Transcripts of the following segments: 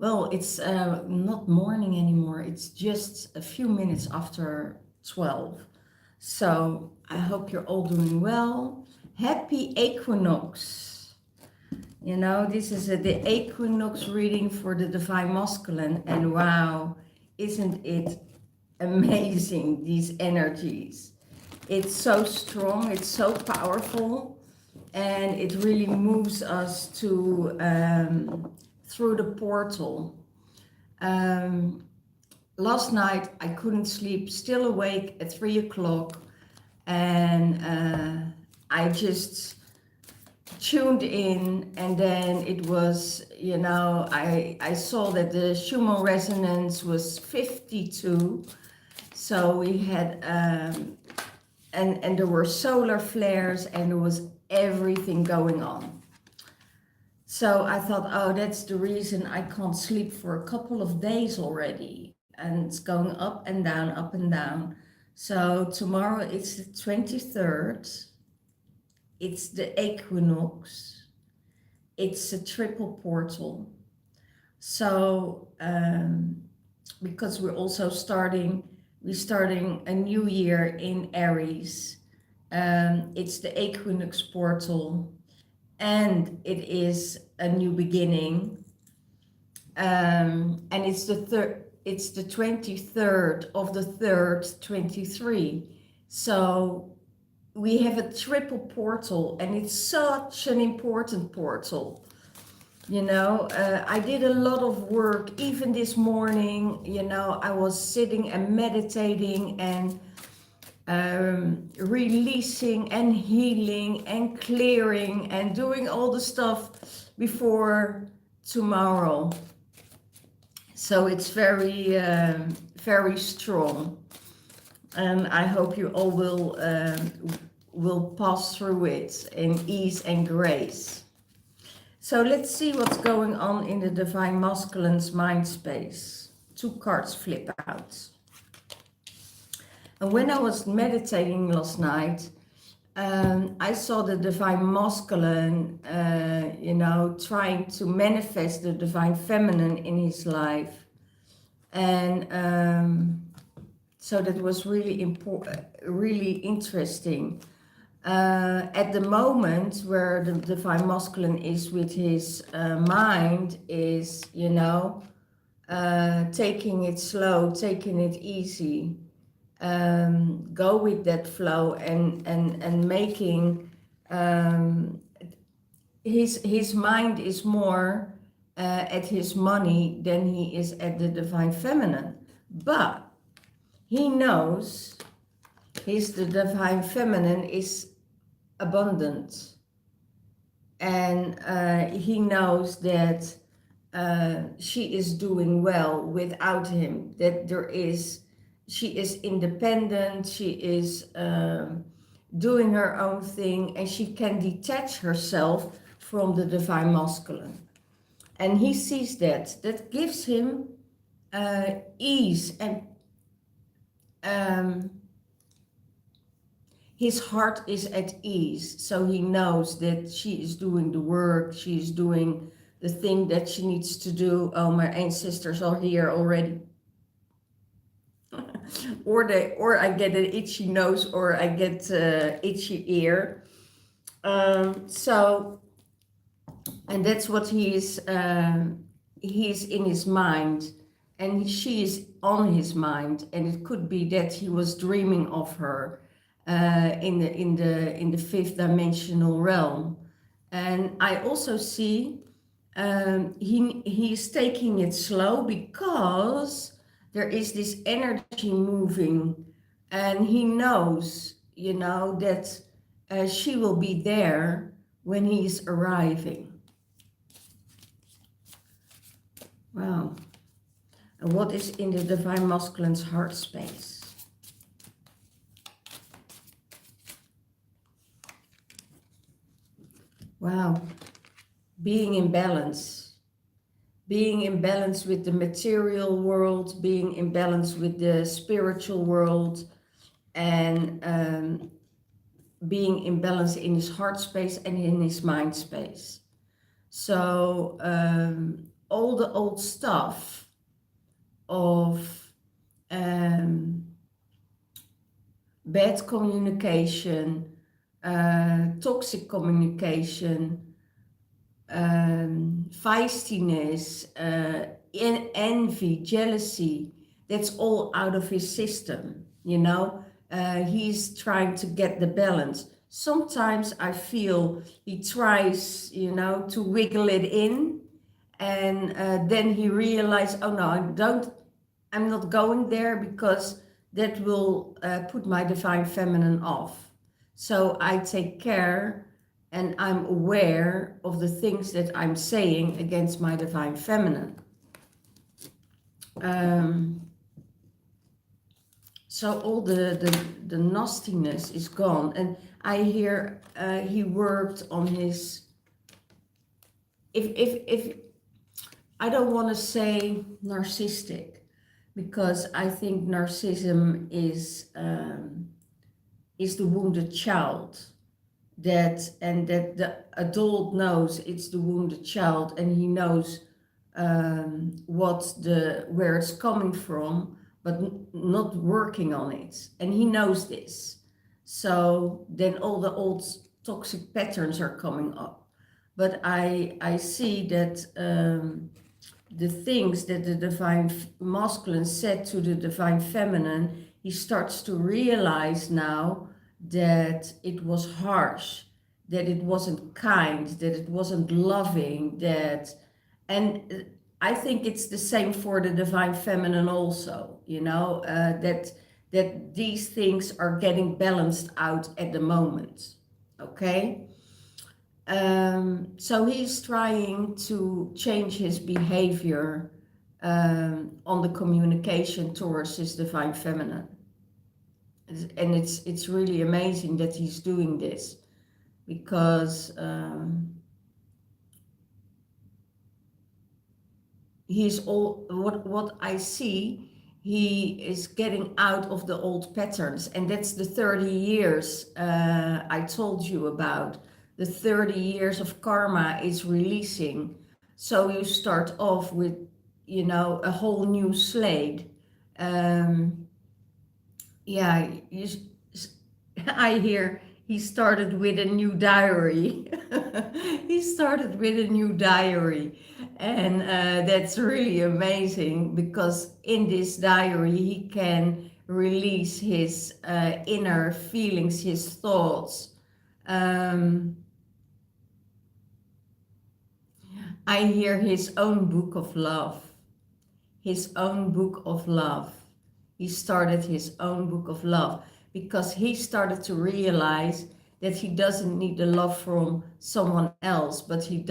Well, it's not morning anymore. It's just a few minutes after 12. So I hope you're all doing well. Happy equinox. You know, this is the equinox reading for the Divine Masculine. And wow, isn't it amazing, these energies? It's so strong, it's so powerful, and it really moves us to through the portal. Um, Last night I couldn't sleep, still awake at 3 o'clock, and I just tuned in, and then it was, you know, I saw that the Schumann resonance was 52. So we had and there were solar flares, and there was everything going on. So I thought, oh, that's the reason I can't sleep for a couple of days already. And it's going up and down, up and down. So tomorrow it's the 23rd. It's the equinox. It's a triple portal. So because we're starting a new year in Aries. It's the equinox portal, and it is a new beginning. And it's the 23rd of the 3rd, 23. So we have a triple portal, and it's such an important portal. You know, I did a lot of work, even this morning. You know, I was sitting and meditating and releasing and healing and clearing and doing all the stuff before tomorrow. So it's very, very strong. And I hope you all will pass through it in ease and grace. So let's see what's going on in the Divine Masculine's mind space. 2 cards flip out. And when I was meditating last night, I saw the Divine Masculine, you know, trying to manifest the Divine Feminine in his life. And so that was really important, really interesting. At the moment where the Divine Masculine is with his mind is, you know, taking it slow, taking it easy, go with that flow, and making his mind is more at his money than he is at the Divine Feminine. But he knows the Divine Feminine is abundant, and he knows that she is doing well without him, that she is independent, she is doing her own thing, and she can detach herself from the Divine Masculine. And he sees that gives him ease, and his heart is at ease. So he knows that she is doing the work, she is doing the thing that she needs to do. Oh, my ancestors are here already. or I get an itchy nose, or I get itchy ear. So, and that's what he's in his mind, and she is on his mind, and it could be that he was dreaming of her in the 5th dimensional realm. And I also see he's taking it slow because there is this energy moving, and he knows, you know, that she will be there when he's arriving. Wow. And what is in the Divine Masculine's heart space? Wow. Being in balance. Being in balance with the material world, being in balance with the spiritual world, and being in balance in his heart space and in his mind space. So all the old stuff of bad communication, toxic communication, feistiness, envy, jealousy, that's all out of his system, you know. He's trying to get the balance. Sometimes I feel he tries, you know, to wiggle it in, and then he realizes, oh no, I'm not going there, because that will put my divine feminine off. So I take care, and I'm aware of the things that I'm saying against my divine feminine. So all the nastiness is gone. And I hear he worked on his, if I don't want to say narcissistic, because I think narcissism is the wounded child, that the adult knows it's the wounded child, and he knows where it's coming from, but not working on it, and he knows this. So then all the old toxic patterns are coming up. But I see that the things that the divine masculine said to the divine feminine, he starts to realize now that it was harsh, that it wasn't kind, that it wasn't loving, and I think it's the same for the divine feminine also, you know, that these things are getting balanced out at the moment, okay? So he's trying to change his behavior on the communication towards his divine feminine. And it's really amazing that he's doing this, because he's all, what I see, he is getting out of the old patterns, and that's the 30 years I told you about. The 30 years of karma is releasing. So you start off with, you know, a whole new slate. Yeah, I hear he started with a new diary. He started with a new diary. And that's really amazing, because in this diary he can release his inner feelings, his thoughts. I hear his own book of love. His own book of love. He started his own book of love, because he started to realize that he doesn't need the love from someone else, but he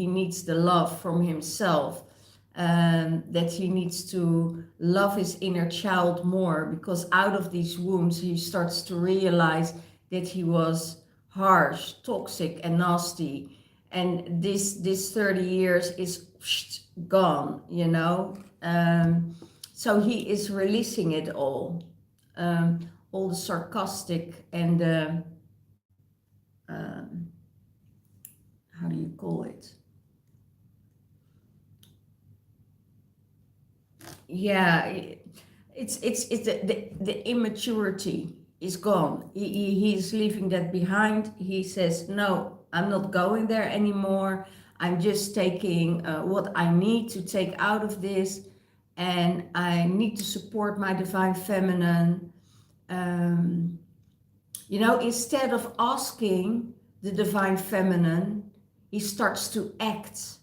needs the love from himself. That he needs to love his inner child more, because out of these wounds he starts to realize that he was harsh, toxic, and nasty. And this 30 years is gone, you know. So he is releasing it all the sarcastic and how do you call it? Yeah, it's the immaturity is gone. He's leaving that behind. He says, no, I'm not going there anymore. I'm just taking what I need to take out of this, and I need to support my divine feminine. You know, instead of asking the divine feminine, he starts to act,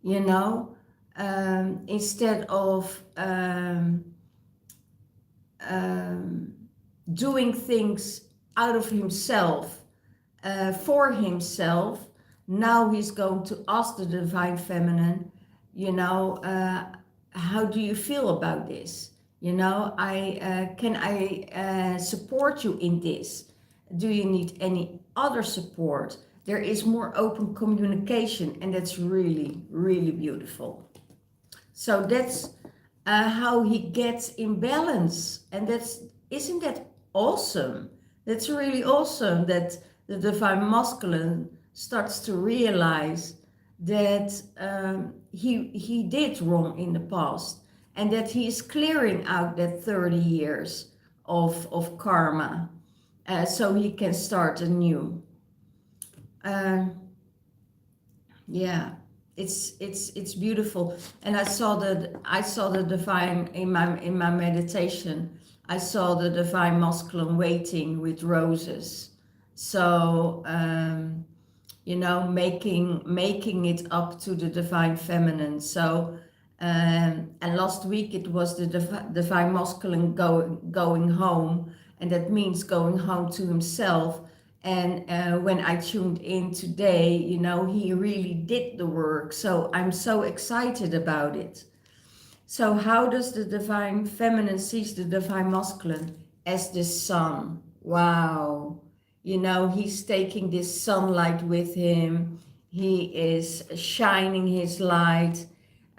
you know, instead of doing things out of himself, for himself. Now he's going to ask the divine feminine, you know, how do you feel about this? You know, can I support you in this? Do you need any other support? There is more open communication, and that's really, really beautiful. So that's how he gets in balance, and isn't that awesome? That's really awesome that the divine masculine starts to realize that he did wrong in the past, and that he is clearing out that 30 years of karma, so he can start anew. Uh, yeah, it's beautiful. And I saw the divine in my meditation. I saw the divine masculine waiting with roses. So making it up to the divine feminine. So and last week it was the divine masculine going home, and that means going home to himself. And when I tuned in today, he really did the work. So I'm so excited about it. So how does the divine feminine sees the divine masculine? As the sun. Wow. He's taking this sunlight with him. He is shining his light.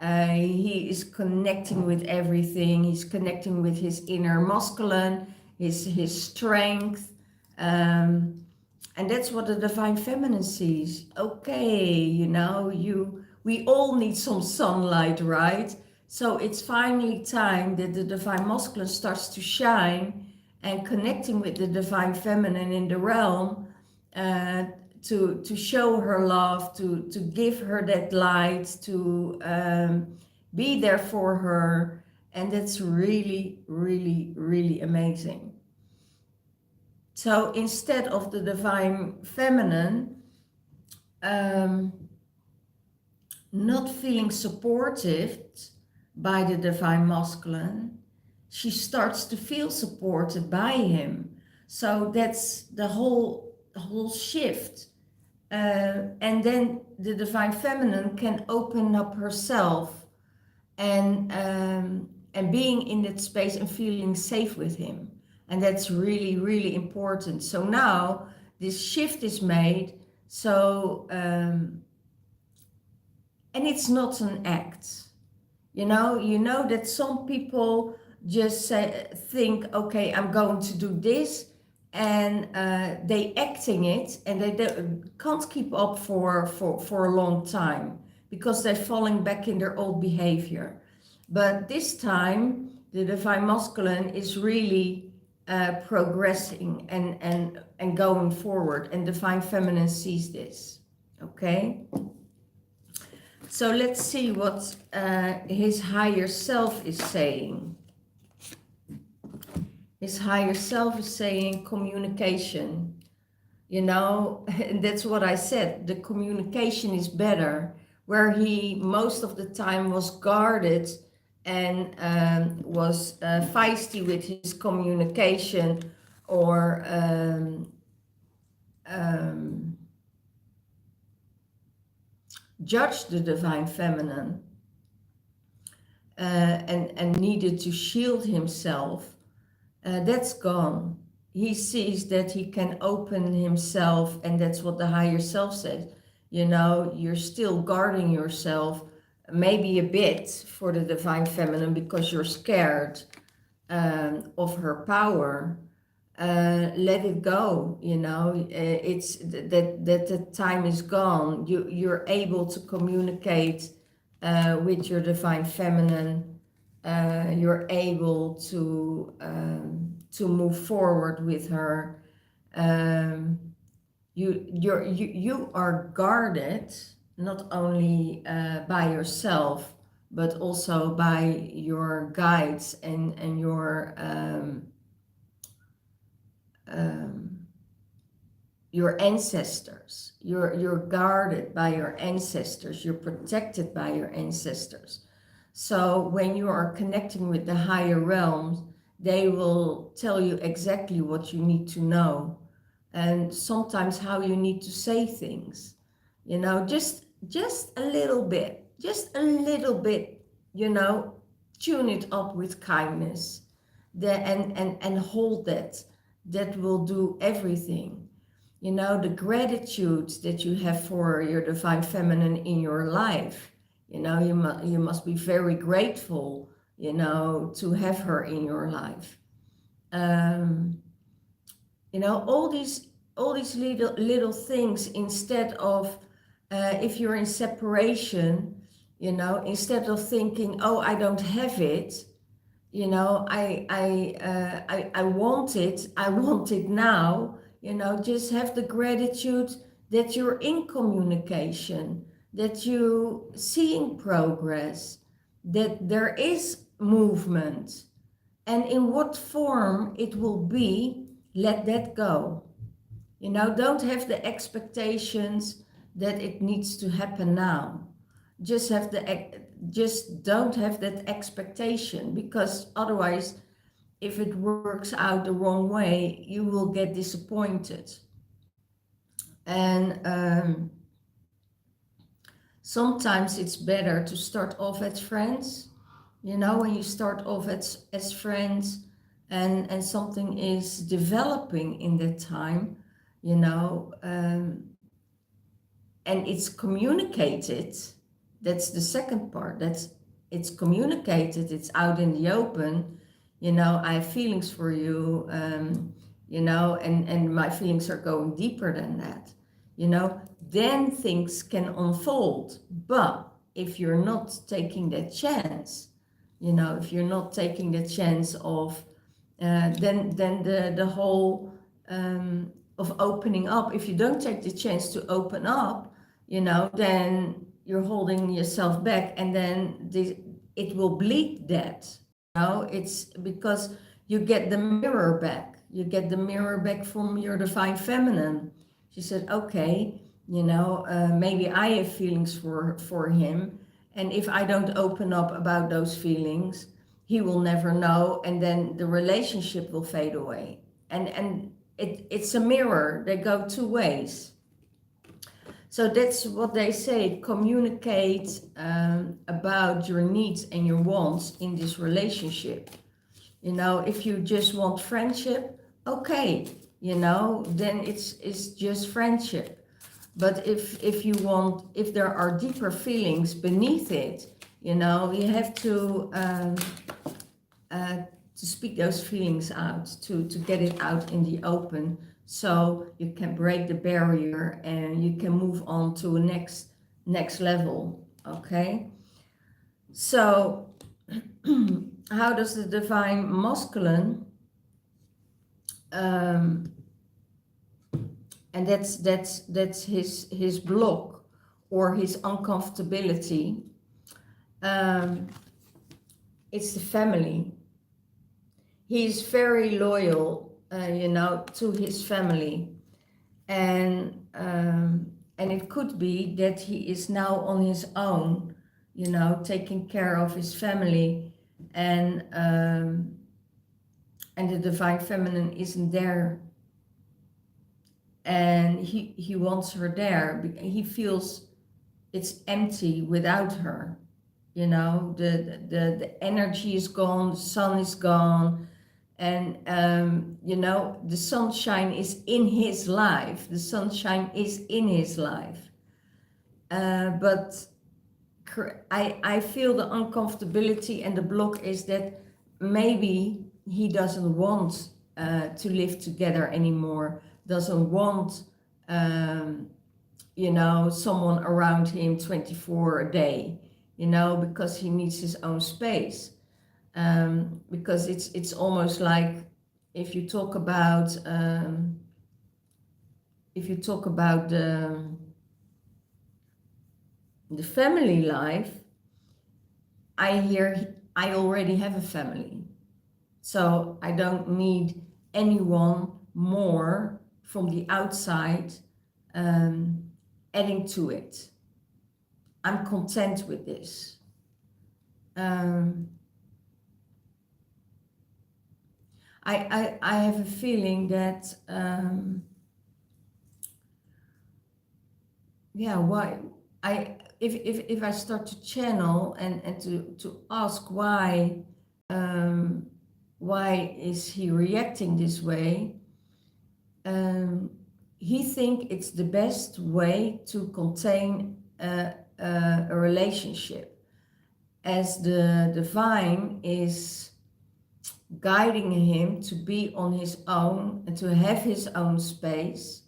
He is connecting with everything. He's connecting with his inner masculine, his strength. And that's what the divine feminine sees. Okay, we all need some sunlight, right? So it's finally time that the divine masculine starts to shine and connecting with the divine feminine in the realm, to show her love, to give her that light, to be there for her. And that's really, really, really amazing. So instead of the divine feminine not feeling supported by the divine masculine, she starts to feel supported by him. So that's the whole shift. And then the divine feminine can open up herself and being in that space and feeling safe with him. And that's really, really important. So now this shift is made. So, and it's not an act. You know that some people just think, okay, I'm going to do this, and they acting it, and they can't keep up for a long time because they're falling back in their old behavior. But this time, the divine masculine is really progressing and going forward, and divine feminine sees this. Okay, so let's see what his higher self is saying. His higher self is saying communication. And that's what I said, the communication is better. Where he most of the time was guarded and was feisty with his communication, or judged the divine feminine, and needed to shield himself, that's gone. He sees that he can open himself, and that's what the higher self says. You're still guarding yourself, maybe a bit, for the divine feminine because you're scared of her power. Let it go. It's that the time is gone. You're able to communicate with your divine feminine. You're able to move forward with her. You are guarded not only by yourself, but also by your guides and your ancestors. You're guarded by your ancestors. You're protected by your ancestors. So when you are connecting with the higher realms, they will tell you exactly what you need to know, and sometimes how you need to say things. Just a little bit, tune it up with kindness, and hold that. That will do everything. The gratitude that you have for your divine feminine in your life. You must be very grateful, to have her in your life. All these little things, instead of if you're in separation, you know, instead of thinking, oh, I don't have it, you know, I want it, I want it now, you know, just have the gratitude that you're in communication, that you seeing progress, that there is movement, and in what form it will be, let that go. You know, don't have the expectations that it needs to happen now. Just have just don't have that expectation, because otherwise, if it works out the wrong way, you will get disappointed. And sometimes it's better to start off as friends. You know, when you start off as friends, and something is developing in that time, you know, and it's communicated. That's the second part. It's communicated, it's out in the open. You know, I have feelings for you, you know, and my feelings are going deeper than that, you know, then things can unfold. But if you're not taking that chance, you know, if you're not taking the chance of, then the whole of opening up, if you don't take the chance to open up, you know, then you're holding yourself back, and then it will bleed that. You know, it's because you get the mirror back. You get the mirror back from your divine feminine. She said, okay, you know, maybe I have feelings for him, and if I don't open up about those feelings, he will never know, and then the relationship will fade away. And it's a mirror. They go two ways. So that's what they say, communicate about your needs and your wants in this relationship. You know, if you just want friendship, okay, you know, then it's just friendship. But if there are deeper feelings beneath it, you know, you have to speak those feelings out, to get it out in the open, so you can break the barrier and you can move on to a next level. Okay, so how does the divine masculine, and that's his block or his uncomfortability, it's the family. He's very loyal, you know, to his family, and it could be that he is now on his own, you know, taking care of his family, and the divine feminine isn't there, and he wants her there. He feels it's empty without her. You know, the energy is gone, the sun is gone. And, you know, the sunshine is in his life. The sunshine is in his life. But I feel the uncomfortability, and the block is that maybe he doesn't want to live together anymore, doesn't want, you know, someone around him 24 a day, you know, because he needs his own space. Because it's almost like if you talk about the family life, I already have a family, so I don't need anyone more from the outside adding to it. I'm content with this. I have a feeling that, yeah, why if I start to channel and to ask why is he reacting this way, he think it's the best way to contain a relationship, as the divine is guiding him to be on his own and to have his own space,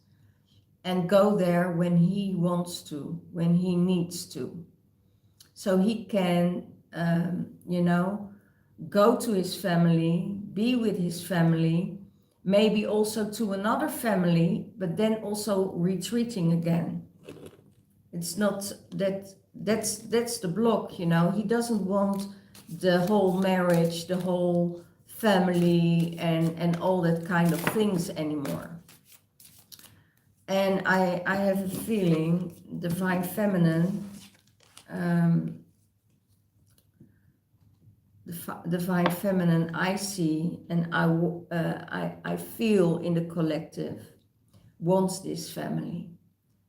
and go there when he wants to, when he needs to. So he can, you know, go to his family, be with his family, maybe also to another family, but then also retreating again. It's not that's the block, you know. He doesn't want the whole marriage, the whole family and all that kind of things anymore. And I have a feeling divine feminine, divine feminine I see and I feel in the collective wants this family.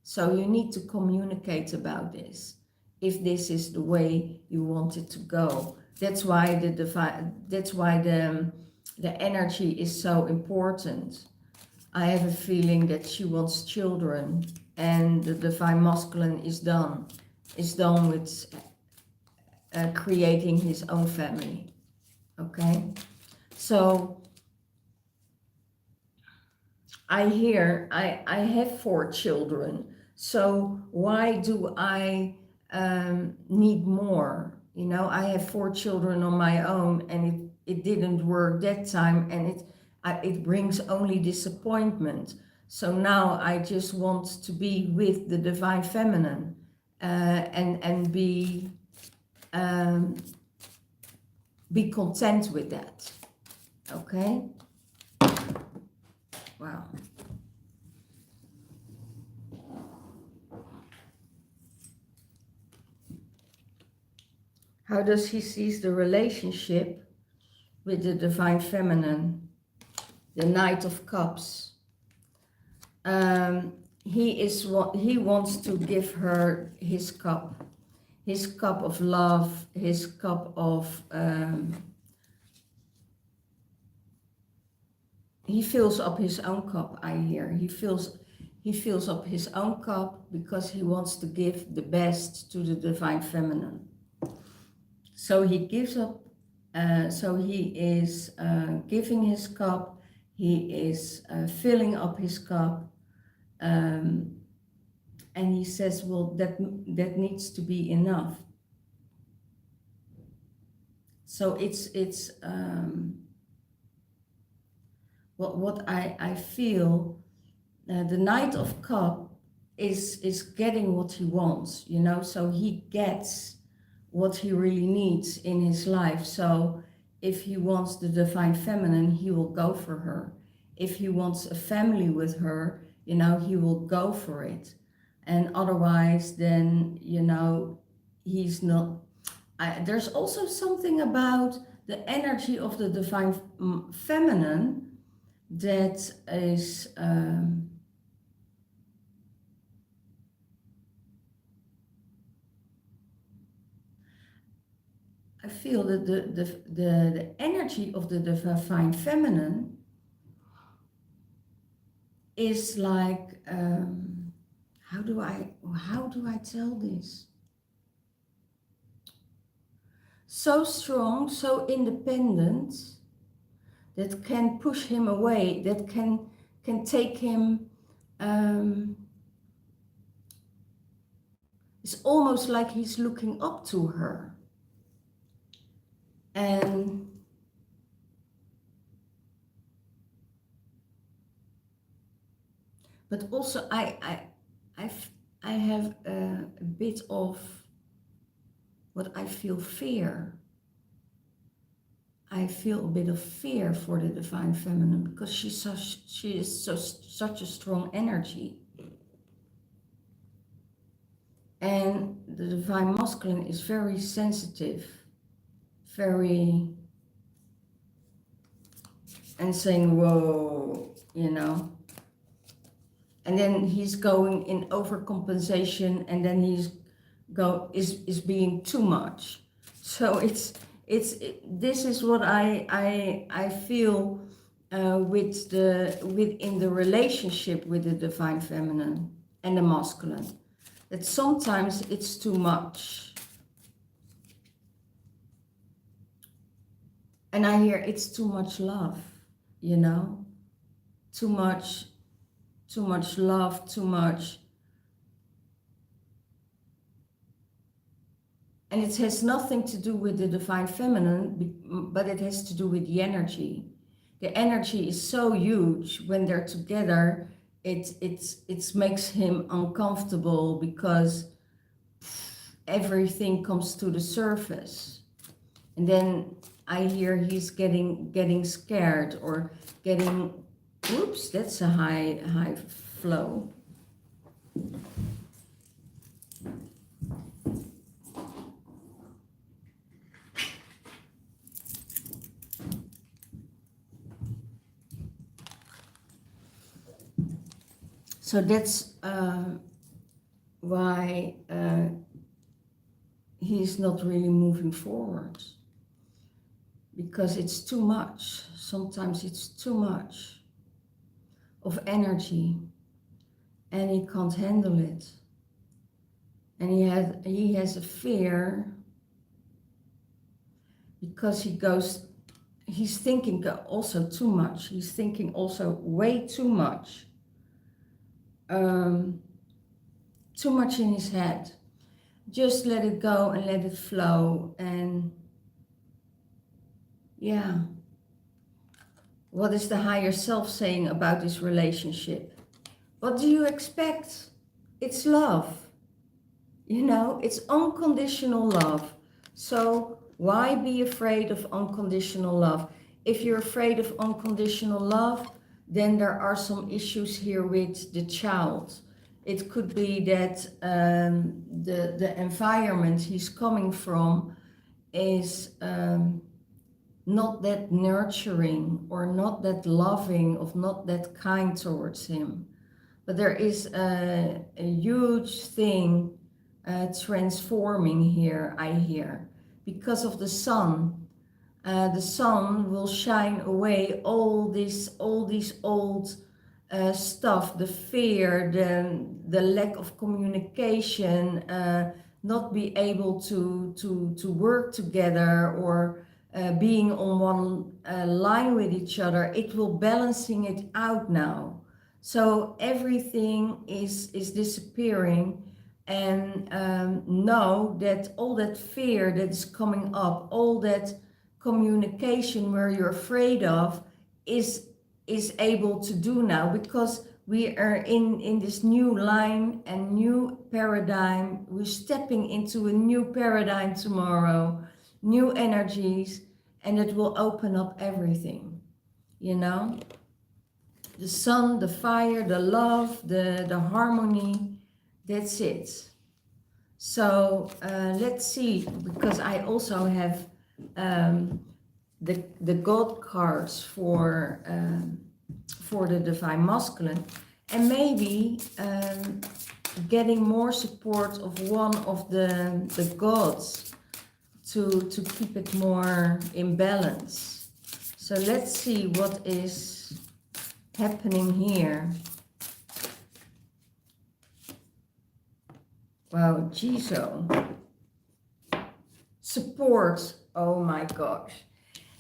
So you need to communicate about this, if this is the way you want it to go. That's why the energy is so important. I have a feeling that she wants children, and the divine masculine is done with creating his own family. Okay, so I have 4 children. So why do I need more? You know, I have 4 children on my own, and it didn't work that time, and it brings only disappointment. So now I just want to be with the divine feminine and be content with that. Okay. Wow. How does he see the relationship with the divine feminine? The Knight of Cups. He wants to give her his cup of love, his cup of. He fills up his own cup. I hear he fills up his own cup because he wants to give the best to the divine feminine. So he gives up. So he is giving his cup. He is filling up his cup, and he says, "Well, that needs to be enough." So it's what I feel. The Knight of Cup is getting what he wants, you know. So he gets what he really needs in his life. So if he wants the divine feminine, he will go for her. If he wants a family with her, you know, he will go for it. And otherwise, then, you know, he's not. There's also something about the energy of the divine feminine that is I feel that the energy of the divine feminine is like how do I tell this? So strong, so independent, that can push him away, that can take him. It's almost like he's looking up to her. And but also I have a bit of what I feel fear. I feel a bit of fear for the divine feminine because she is such a strong energy. And the divine masculine is very sensitive, very, and saying, whoa, you know. And then he's going in overcompensation, and then is being too much. So this is what I feel within the relationship with the divine feminine and the masculine, that sometimes it's too much. And I hear it's too much love, you know, too much too much love, too much. And it has nothing to do with the divine feminine, but it has to do with the energy. The energy is so huge when they're together. It makes him uncomfortable because everything comes to the surface. And then I hear he's getting scared or getting, oops, that's a high flow. So that's why he's not really moving forward, because it's too much. Sometimes it's too much of energy and he can't handle it. And he has a fear because he's thinking also too much. He's thinking also way too much. Too much in his head. Just let it go and let it flow. And yeah, what is the higher self saying about this relationship? What do you expect? It's love. You know, it's unconditional love. So why be afraid of unconditional love? If you're afraid of unconditional love, then there are some issues here with the child. It could be that the environment he's coming from is not that nurturing or not that loving or not that kind towards him. But there is a huge thing transforming here, I hear, because of the sun. The sun will shine away all these old stuff, the fear, the lack of communication, not be able to work together or being on one line with each other. It will balancing it out now. So everything is disappearing, and know that all that fear that is coming up, all that communication where you're afraid of is able to do now, because we are in this new line and new paradigm. We're stepping into a new paradigm tomorrow, new energies, and it will open up everything, you know, the sun, the fire, the love, the harmony. That's it. So let's see, because I also have the God cards for the divine masculine, and maybe getting more support of one of the gods to keep it more in balance. So let's see what is happening here. Wow, Jizo. Support. Oh my gosh.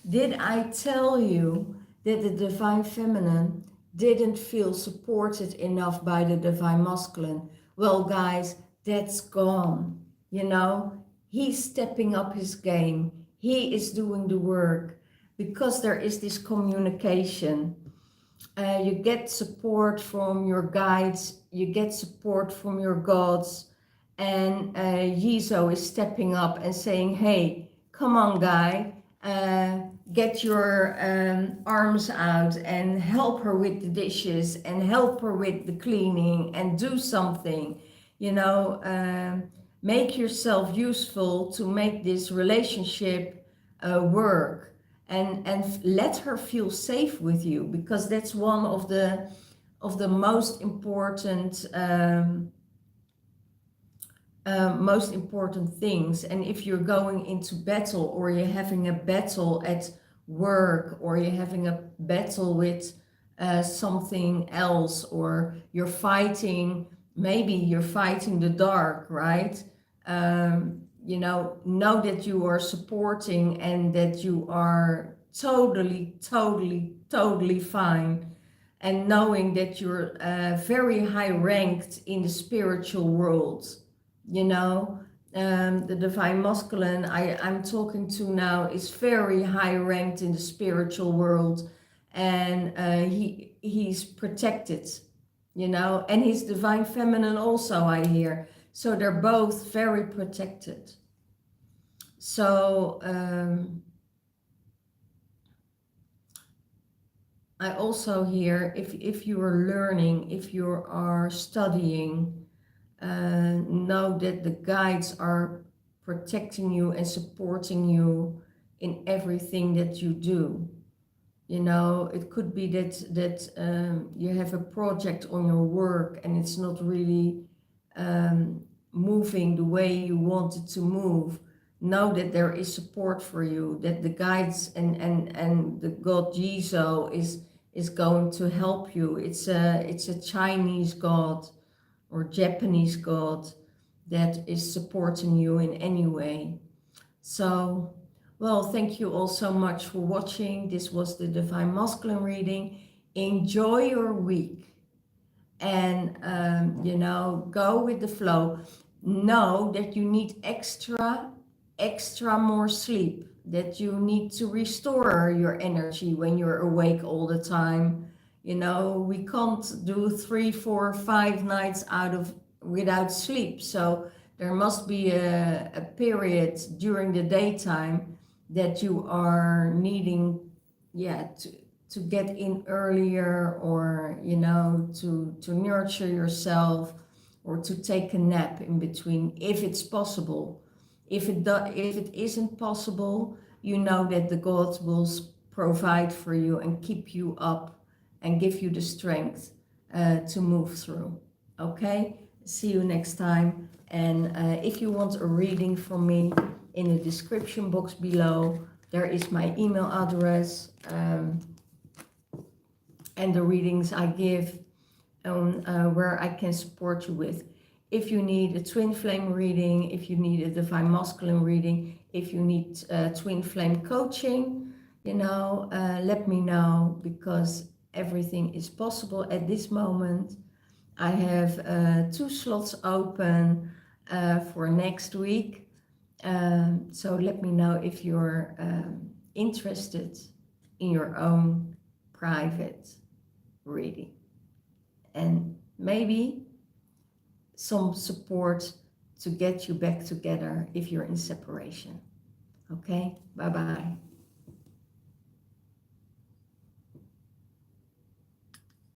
Did I tell you that the divine feminine didn't feel supported enough by the divine masculine? Well, guys, that's gone. You know, he's stepping up his game. He is doing the work, because there is this communication. You get support from your guides, you get support from your gods, and Jizo is stepping up and saying, hey, come on, guy, get your arms out and help her with the dishes and help her with the cleaning and do something, you know, make yourself useful to make this relationship work. And let her feel safe with you, because that's one of the most important things. And if you're going into battle, or you're having a battle at work, or you're having a battle with something else, or you're fighting, maybe you're fighting the dark, right? You know that you are supporting and that you are totally fine. and knowing that you're very high ranked in the spiritual world, you know. The divine masculine I'm talking to now is very high ranked in the spiritual world, and he's protected, you know, and his divine feminine also, I hear. So they're both very protected. So I also hear, if you are learning, if you are studying, know that the guides are protecting you and supporting you in everything that you do. You know, it could be that you have a project on your work and it's not really moving the way you want it to move. Know that there is support for you, that the guides and the God Jesus is going to help you. It's a Chinese God or Japanese God that is supporting you in any way. So, well, thank you all so much for watching. This was the Divine Masculine reading. Enjoy your week, and you know, go with the flow. Know that you need extra more sleep, that you need to restore your energy when you're awake all the time. You know, we can't do 3, 4, 5 nights without sleep. So there must be a period during the daytime that you are needing, yeah, to get in earlier, or, you know, to nurture yourself, or to take a nap in between, if it's possible. If it isn't possible, you know that the gods will provide for you and keep you up and give you the strength to move through. Okay, see you next time. And if you want a reading from me, in the description box below there is my email address, and the readings I give, where I can support you with. If you need a Twinflame reading, if you need a Divine Masculine reading, if you need Twinflame coaching, you know, let me know, because everything is possible at this moment. I have 2 slots open for next week. So let me know if you're interested in your own private reading, and maybe some support to get you back together if you're in separation. Okay, bye bye.